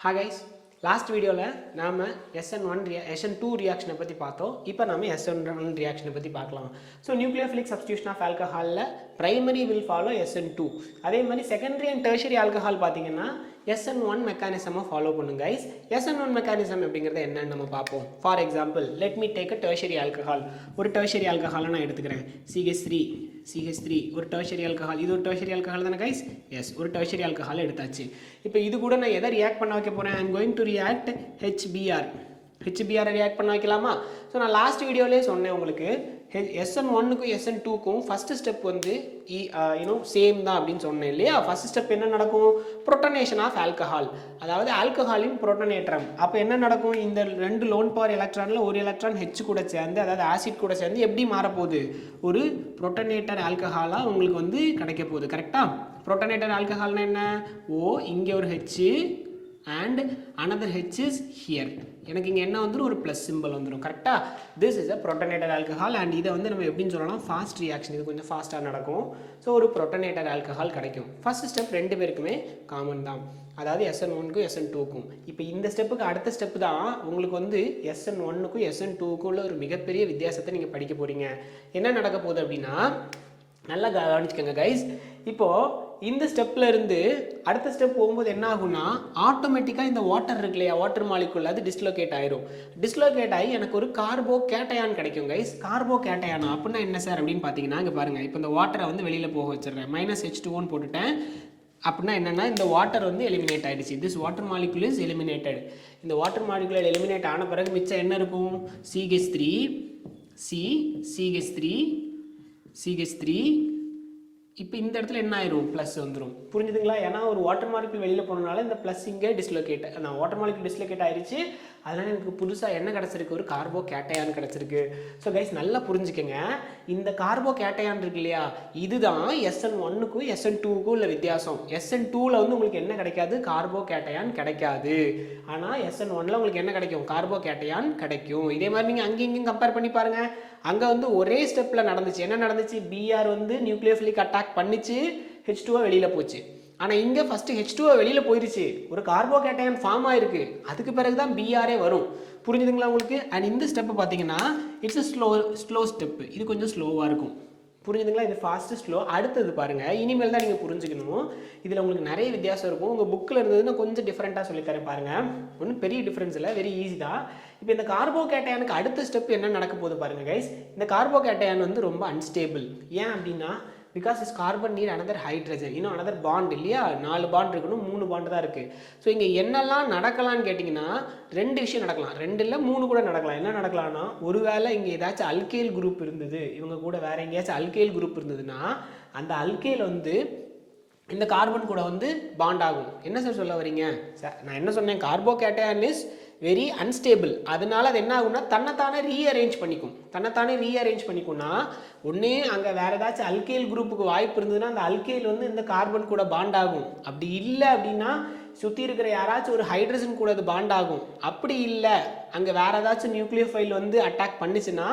Hi guys, last video la நாம SN2 reaction பத்தி பார்த்தோம். இப்போ நாம SN1 reaction பத்தி பார்க்கலாம். So nucleophilic substitution of alcohol ல primary will follow SN2. அதே மாதிரி secondary and tertiary alcohol பாத்தீங்கன்னா SN1 mechanism follow பண்ணுங்க guys. SN1 mechanism அப்படிங்கறது என்னன்னு நம்ம பாப்போம். For example, let me take a tertiary alcohol. ஒரு tertiary alcohol நான் எடுத்துக்கிறேன். CH3 ஒரு tertiary alcohol. இது ஒரு tertiary alcohol தானே guys? Yes, ஒரு tertiary alcohol எடுத்தாச்சு. இப்போ இது கூட நான் எதை ரியாக்ட் பண்ண வைக்க போறேன்? I am going to react HBr react பண்ண வைக்கலாமா? ஸோ நான் லாஸ்ட் வீடியோலேயே சொன்னேன் உங்களுக்கு SN1க்கும் SN2க்கும் ஃபர்ஸ்ட் ஸ்டெப் வந்து சேம் தான் அப்படின்னு சொன்னேன் இல்லையா? ஃபர்ஸ்ட் ஸ்டெப் என்ன நடக்கும்? புரோட்டனேஷன் ஆஃப் ஆல்கஹால், அதாவது ஆல்கஹாலின் புரோட்டனேற்றம். அப்போ என்ன நடக்கும்? இந்த ரெண்டு லோன் பவர் எலக்ட்ரானில் ஒரு எலக்ட்ரான் H கூட சேர்ந்து, அதாவது ஆசிட் கூட சேர்ந்து எப்படி மாறப்போகுது? ஒரு புரோட்டனேட்டர் ஆல்கஹாலாக உங்களுக்கு வந்து கிடைக்க போகுது. கரெக்டாக? புரோட்டனேட்டர் ஆல்கஹால்னா என்ன? இங்கே ஒரு H and another H is here. எனக்கு இங்கே என்ன வந்துடும்? ஒரு ப்ளஸ் சிம்பிள் வந்துடும். கரெக்டாக? This is a protonated alcohol and இதை வந்து நம்ம எப்படின்னு சொல்லலாம்? Fast reaction. இது கொஞ்சம் ஃபாஸ்ட்டாக நடக்கும். ஸோ ஒரு புரோட்டனேட்டர் ஆல்கஹால் கிடைக்கும். ஃபர்ஸ்ட் ஸ்டெப் ரெண்டு பேருக்குமே காமன் தான், அதாவது SN1க்கும் SN2க்கும். இப்போ இந்த ஸ்டெப்புக்கு அடுத்த ஸ்டெப்பு தான் உங்களுக்கு வந்து SN1க்கும் SN2க்கும் உள்ள ஒரு மிகப்பெரிய வித்தியாசத்தை நீங்கள் படிக்க போகிறீங்க. என்ன நடக்க போகுது அப்படின்னா, நல்லா கவனிச்சுக்கோங்க கைஸ். இப்போது இந்த ஸ்டெப்பில் இருந்து அடுத்த ஸ்டெப் போகும்போது என்ன ஆகும்னா, ஆட்டோமேட்டிக்காக இந்த வாட்டர் இருக்கு இல்லையா, வாட்டர் மாலிகுல் அது டிஸ்லோகேட் ஆயிரும். டிஸ்லோகேட் ஆகி எனக்கு ஒரு கார்போ கேட்டையான் கிடைக்கும் கைஸ். கார்போ கேட்டையானா அப்படின்னா என்ன சார் அப்படின்னு பார்த்தீங்கன்னா, இங்கே பாருங்கள், இப்போ இந்த வாட்டரை வந்து வெளியில் போக வச்சிடுறேன். -H2O போட்டுட்டேன். அப்படின்னா என்னென்னா, இந்த வாட்டர் வந்து எலிமினேட் ஆகிடுச்சு. This water molecule is eliminated. இந்த வாட்டர் மாலிகுல் எலிமினேட் ஆன பிறகு மிச்சம் என்ன இருக்கும்? CH3 இப்போ இந்த இடத்துல என்ன ஆயிரும்? ப்ளஸ் வந்துடும். புரிஞ்சுதுங்களா? ஏன்னா ஒரு வாட்டர் மாலிகுல் வெளியில் போனனால இந்த ப்ளஸ் இங்கே டிஸ்லோகேட், அந்த வாட்டர் மாலிகுல் டிஸ்லோகேட் ஆயிடுச்சு. அதனால் எனக்கு புதுசாக என்ன கிடச்சிருக்கு? ஒரு கார்போ கேட்டையான் கிடச்சிருக்கு. ஸோ கைஸ் நல்லா புரிஞ்சுக்கங்க, இந்த கார்போ கேட்டையான் இருக்கு இல்லையா, இதுதான் SN1க்கும் SN2க்கும் உள்ள வித்தியாசம். SN2ல் வந்து உங்களுக்கு என்ன கிடைக்காது? கார்போ கேட்டையான் கிடைக்காது. ஆனால் SN1ல் உங்களுக்கு என்ன கிடைக்கும்? கார்போ கேட்டையான் கிடைக்கும். இதே மாதிரி நீங்கள் அங்கேயும் இங்கேயும் கம்பேர் பண்ணி பாருங்கள். அங்கே வந்து ஒரே ஸ்டெப்பில் நடந்துச்சு. என்ன நடந்துச்சு? Br வந்து நியூக்ளியோஃபிலிக் அட்டாக் பண்ணிச்சு, H2O வெளியில் போச்சு. ஆனால் இங்கே ஃபஸ்ட்டு H2O வெளியில் போயிடுச்சு, ஒரு கார்போ கேட்டையான் ஃபார்ம் ஆயிருக்கு. அதுக்கு பிறகு தான் Br வரும். புரிஞ்சுதுங்களா உங்களுக்கு? அண்ட் இந்த ஸ்டெப்பு பார்த்தீங்கன்னா இட்ஸ் ஸ்லோ ஸ்டெப்பு. இது கொஞ்சம் ஸ்லோவாக இருக்கும். புரிஞ்சுதுங்களா? இது ஃபாஸ்ட்டு ஸ்லோ. அடுத்தது பாருங்கள், இனிமேல் தான் நீங்கள் புரிஞ்சுக்கணும். இதில் உங்களுக்கு நிறைய வித்தியாசம் இருக்கும். உங்கள் புக்கில் இருந்ததுன்னா கொஞ்சம் டிஃப்ரெண்ட்டாக சொல்லித்தரேன் பாருங்கள். ஒன்றும் பெரிய டிஃப்ரென்ஸ் இல்லை, வெரி ஈஸி தான். இப்போ இந்த கார்போ கேட்டையானுக்கு அடுத்த ஸ்டெப் என்ன நடக்க போகுது பாருங்கள் கைஸ். இந்த கார்போ கேட்டையான் வந்து ரொம்ப அன்ஸ்டேபிள். ஏன் அப்படின்னா, because is carbon need another hydrogen, இன்னும் அனதர் பாண்ட் இல்லையா? 4 பாண்ட் இருக்கணும், 3 பாண்டு தான் இருக்குது. ஸோ இங்கே என்னெல்லாம் நடக்கலான்னு கேட்டிங்கன்னா, 2 விஷயம் நடக்கலாம். 2 இல்லை 3 கூட நடக்கலாம். என்ன நடக்கலாம்னா, ஒருவேளை இங்கே ஏதாச்சும் அல்கைல் குரூப் இருந்தது, இவங்க கூட வேறு எங்கேயாச்சும் அல்கைல் குரூப் இருந்ததுன்னா, அந்த அல்கைல் வந்து இந்த கார்பன் கூட வந்து பாண்ட் ஆகும். என்ன சார் சொல்ல வரீங்க? சார் நான் என்ன சொன்னேன்? Carbocation is very unstable. அதனால அது என்ன ஆகும்னா, தன்னைத்தானே ரீஅரேஞ்ச் பண்ணிக்கும்னா, ஒன்று அங்கே வேறு ஏதாச்சும் அல்கைல் குரூப்புக்கு வாய்ப்பு இருந்ததுன்னா அந்த அல்கைல் வந்து இந்த கார்பன் கூட பாண்ட் ஆகும். அப்படி இல்லை அப்படின்னா சுற்றி இருக்கிற யாராச்சும் ஒரு ஹைட்ரஜன் கூட அது பாண்ட் ஆகும். அப்படி இல்லை, அங்கே வேறு ஏதாச்சும் நியூக்ளியோஃபைல் வந்து அட்டாக் பண்ணிச்சுன்னா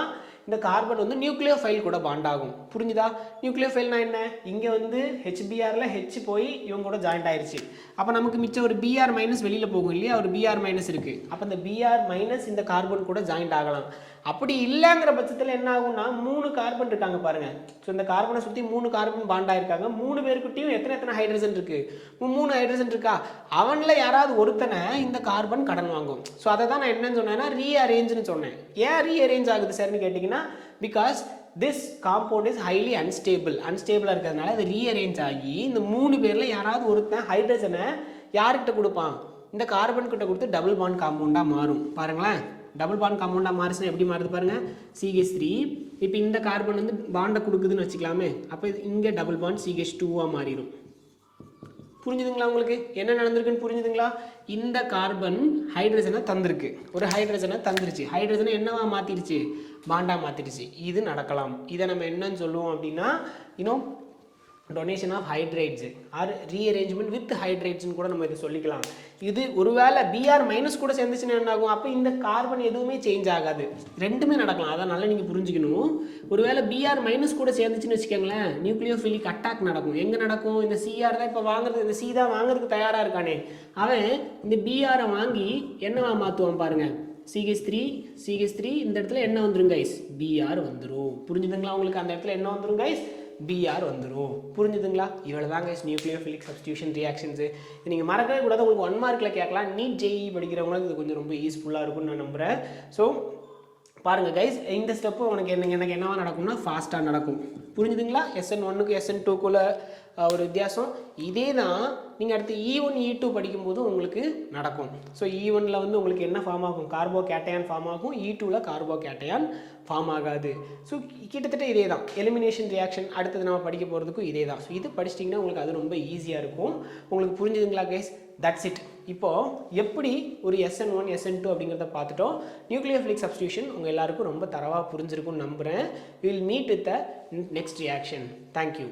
இந்த கார்பன் வந்து நியூக்ளியோஃபைல் கூட பாண்ட் ஆகும். புரிஞ்சுதா? நியூக்ளியோஃபைல்னா என்ன? இங்கே வந்து HBrல H போய் இவங்க கூட ஜாயிண்ட் ஆயிடுச்சு. அப்போ நமக்கு மிச்சம் ஒரு Br மைனஸ் வெளியில் போகும் இல்லையா? ஒரு Br மைனஸ் இருக்குது. அப்போ இந்த Br மைனஸ் இந்த கார்பன் கூட ஜாயிண்ட் ஆகலாம். அப்படி இல்லைங்கிற பட்சத்தில் என்ன ஆகும்னா, 3 கார்பன் இருக்காங்க பாருங்க. ஸோ இந்த கார்பனை சுற்றி 3 கார்பன் பாண்ட் ஆயிருக்காங்க. 3 பேருக்கிட்டையும் எத்தனை ஹைட்ரஜன் இருக்கு? 3 ஹைட்ரஜன் இருக்கா? அவனில் யாராவது ஒருத்தனை இந்த கார்பன் கடன் வாங்கும். ஸோ அதை தான் நான் என்னன்னு சொன்னேன்னா ரீஅரேஞ்சுன்னு சொன்னேன். ஏன் ரீஅரேஞ்ச் ஆகுது சார்னு கேட்டிங்கன்னா, because this compound is highly அன்ஸ்டேபிளாக இருக்கிறதுனால அது ரீஅரேஞ்ச் ஆகி இந்த 3 பேரில் யாராவது ஒருத்தன் ஹைட்ரஜனை யார்கிட்ட கொடுப்பான்? இந்த கார்பன் கிட்ட கொடுத்து டபுள் பாண்ட் காம்பவுண்டாக மாறும். பாருங்களேன், டபுள் பாண்ட் காம்பவுண்டாக மாறுச்சுன்னா எப்படி மாறுது பாருங்கள். CH3 இப்போ இந்த கார்பன் வந்து பாண்டை கொடுக்குதுன்னு வச்சுக்கலாமே. அப்போ இங்கே டபுள் பாண்ட் CH2ஆக மாறிடும். புரிஞ்சுதுங்களா உங்களுக்கு? என்ன நடந்திருக்குன்னு புரிஞ்சுதுங்களா? இந்த கார்பன் ஹைட்ரஜனை தந்திருக்கு, ஒரு ஹைட்ரஜனை தந்துருச்சு. ஹைட்ரஜனை என்னவா மாற்றிடுச்சு? பாண்டாக மாற்றிடுச்சு. இது நடக்கலாம். இதை நம்ம என்னன்னு சொல்லுவோம் அப்படின்னா, donation of hydrates or rearrangement with ஹைட்ரேட்ஸ்னு கூட நம்ம இதை சொல்லிக்கலாம். இது ஒருவேளை Br மைனஸ் கூட சேர்ந்துச்சுன்னா என்ன ஆகும்? அப்போ இந்த கார்பன் எதுவுமே சேஞ்ச் ஆகாது, ரெண்டுமே நடக்கலாம். அதான் நல்லா நீங்கள் புரிஞ்சுக்கணும். ஒருவேளை Br மைனஸ் கூட சேர்ந்துச்சுன்னு வச்சுக்கோங்களேன், நியூக்ளியோஃபிலிக் அட்டாக் நடக்கும். எங்கே நடக்கும்? இந்த Cr தான் இப்போ வாங்குறது, இந்த C தான் வாங்குறதுக்கு தயாராக இருக்கானே, அவன் இந்த Br வாங்கி என்னவா மாற்றுவான் பாருங்க, CH3 இந்த இடத்துல என்ன வந்துடும் கைஸ்? Br வந்துடும். புரிஞ்சுதுங்களா உங்களுக்கு? அந்த இடத்துல என்ன வந்துடும் கைஸ்? Br வந்துடும். புரிஞ்சுதுங்களா? இவ்வளோ தான் கைஸ் நியூக்ளியோஃபிலிக் சப்ஸ்டியூஷன் ரியாக்ஷன்ஸு. இது நீங்கள் மறக்கவே கூடாது. உங்களுக்கு 1 மார்க்கில் கேட்கலாம். நீட் JEE படிக்கிறவங்களுக்கு இது கொஞ்சம் ரொம்ப யூஸ்ஃபுல்லாக இருக்கும்னு நான் நம்புகிறேன். ஸோ பாருங்கள் கைஸ், இந்த ஸ்டெப்பு உனக்கு எனக்கு என்னவா நடக்கும்னா ஃபாஸ்ட்டாக நடக்கும். புரிஞ்சுதுங்களா? SN1க்கு SN2க்குள்ள ஒரு வித்தியாசம் இதே தான். நீங்கள் அடுத்து E1 E2 படிக்கும்போது உங்களுக்கு நடக்கும். ஸோ E1ல் வந்து உங்களுக்கு என்ன ஃபார்ம் ஆகும்? கார்போ கேட்டையான் ஃபார்ம் ஆகும். E2ல் கார்போ கேட்டையான் ஃபார்ம் ஆகாது. ஸோ கிட்டத்தட்ட இதே தான். எலிமினேஷன் ரியாக்ஷன் அடுத்தது நம்ம படிக்க போகிறதுக்கும் இதே தான். ஸோ இது படிச்சிட்டிங்கன்னா உங்களுக்கு அது ரொம்ப ஈஸியாக இருக்கும். உங்களுக்கு புரிஞ்சுதுங்களா கைஸ்? That's it. இப்போது எப்படி ஒரு SN1 SN2 அப்படிங்கிறத பார்த்துட்டோம். நியூக்ளியோஃபிலிக் சப்ஸ்டியூஷன் உங்கள் எல்லாருக்கும் ரொம்ப தரவாக புரிஞ்சிருக்கும்னு நம்புகிறேன். Will meet with the next reaction. Thank you.